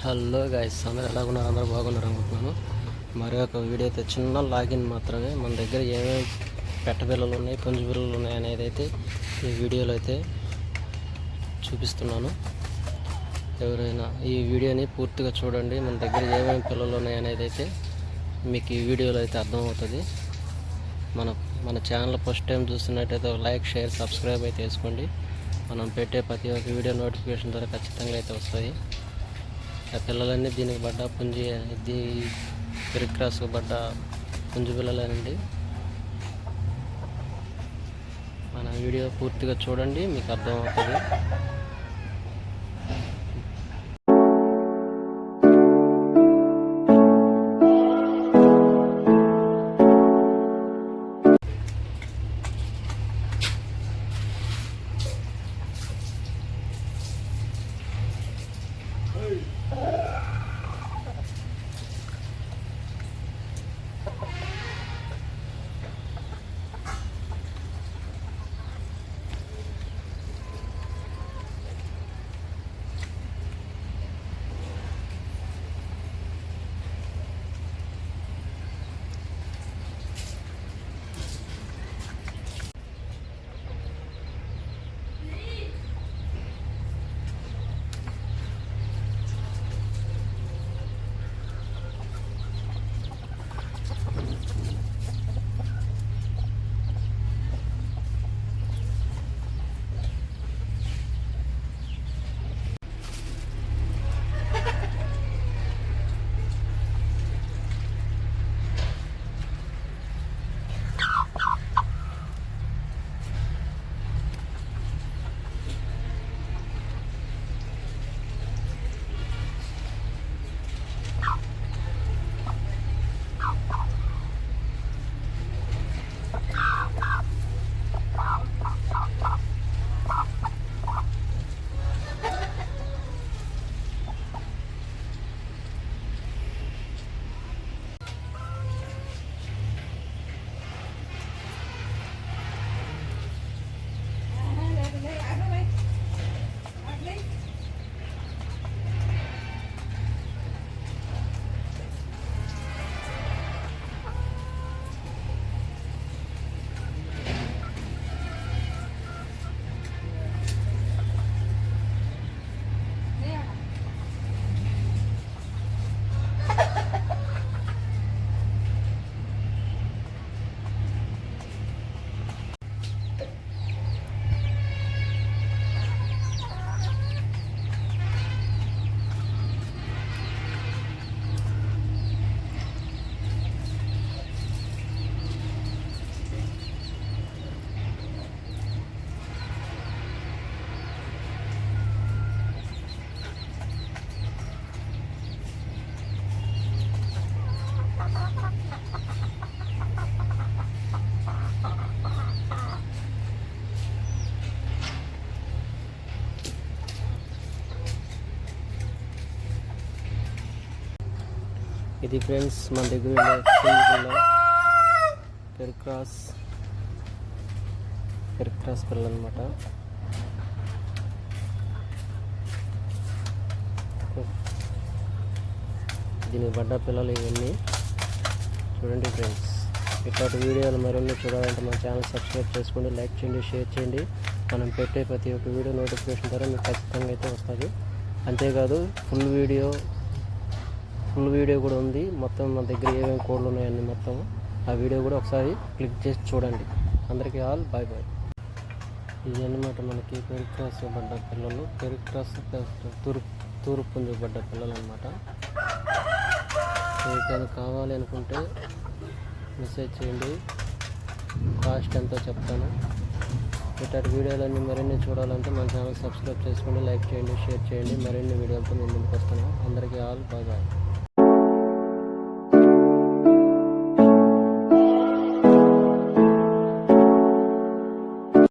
Hello guys, అందరూ ఎలా ఉన్నారు? అందరూ బాగున్నారు అనుకుంటున్నాను. మరి ఒక వీడియో అయితే చిన్న లాగిన్ మాత్రమే. మన దగ్గర ఏమేమి పెట్ట పిల్లలు ఉన్నాయి, పుంజు పిల్లలు ఉన్నాయి అనేది అయితే ఈ వీడియోలో అయితే చూపిస్తున్నాను. ఎవరైనా ఈ వీడియోని పూర్తిగా చూడండి. మన దగ్గర ఏమేమి పిల్లలు ఉన్నాయి అనేది అయితే మీకు ఈ వీడియోలో అయితే అర్థమవుతుంది. మన ఛానల్ ఫస్ట్ టైం చూస్తున్నట్టయితే లైక్, షేర్, సబ్స్క్రైబ్ అయితే వేసుకోండి. మనం పెట్టే ప్రతి ఒక్క వీడియో నోటిఫికేషన్ ద్వారా ఖచ్చితంగా అయితే వస్తాయి. ఆ పిల్లలన్నీ దీనికి పడ్డ పుంజి, ఇది పెరిక్రాస్కు పడ్డ పుంజు పిల్లలేనండి. మన వీడియో పూర్తిగా చూడండి, మీకు అర్థమవుతుంది. ఇది ఫ్రెండ్స్, మన దగ్గర పెరిక్రాస్ పిల్లలు అనమాట. దీనికి పడ్డ పిల్లలు ఇవన్నీ చూడండి ఫ్రెండ్స్. ఇట్లాంటి వీడియోలు మరిన్ని చూడాలంటే మన ఛానల్ సబ్స్క్రైబ్ చేసుకోండి, లైక్ చేయండి, షేర్ చేయండి. మనం పెట్టే ప్రతి ఒక్క వీడియో నోటిఫికేషన్ ద్వారా మీకు ఖచ్చితంగా అయితే వస్తుంది. అంతేకాదు ఫుల్ వీడియో కూడా ఉంది. మొత్తం మన దగ్గర ఏమేమి కోడ్లు ఉన్నాయని మొత్తం ఆ వీడియో కూడా ఒకసారి క్లిక్ చేసి చూడండి. అందరికీ ఆల్ బాయ్ బాయ్. ఇది అన్నమాట మనకి పెరిక్రాస్ పడ్డ పిల్లలు, పెరిక్రాస్ తూర్పు పుంజు పడ్డ పిల్లలు అనమాట. మీకు కావాలి అనుకుంటే మెసేజ్ చేయండి, కాస్ట్ ఎంతో చెప్తాను. ఇట్లాంటి వీడియోలన్నీ మరిన్ని చూడాలంటే మన ఛానల్ సబ్స్క్రైబ్ చేసుకోండి, లైక్ చేయండి, షేర్ చేయండి. మరిన్ని వీడియోలతో మేము ముందుకు వస్తున్నాం. అందరికీ ఆల్ బాయ్ బాయ్.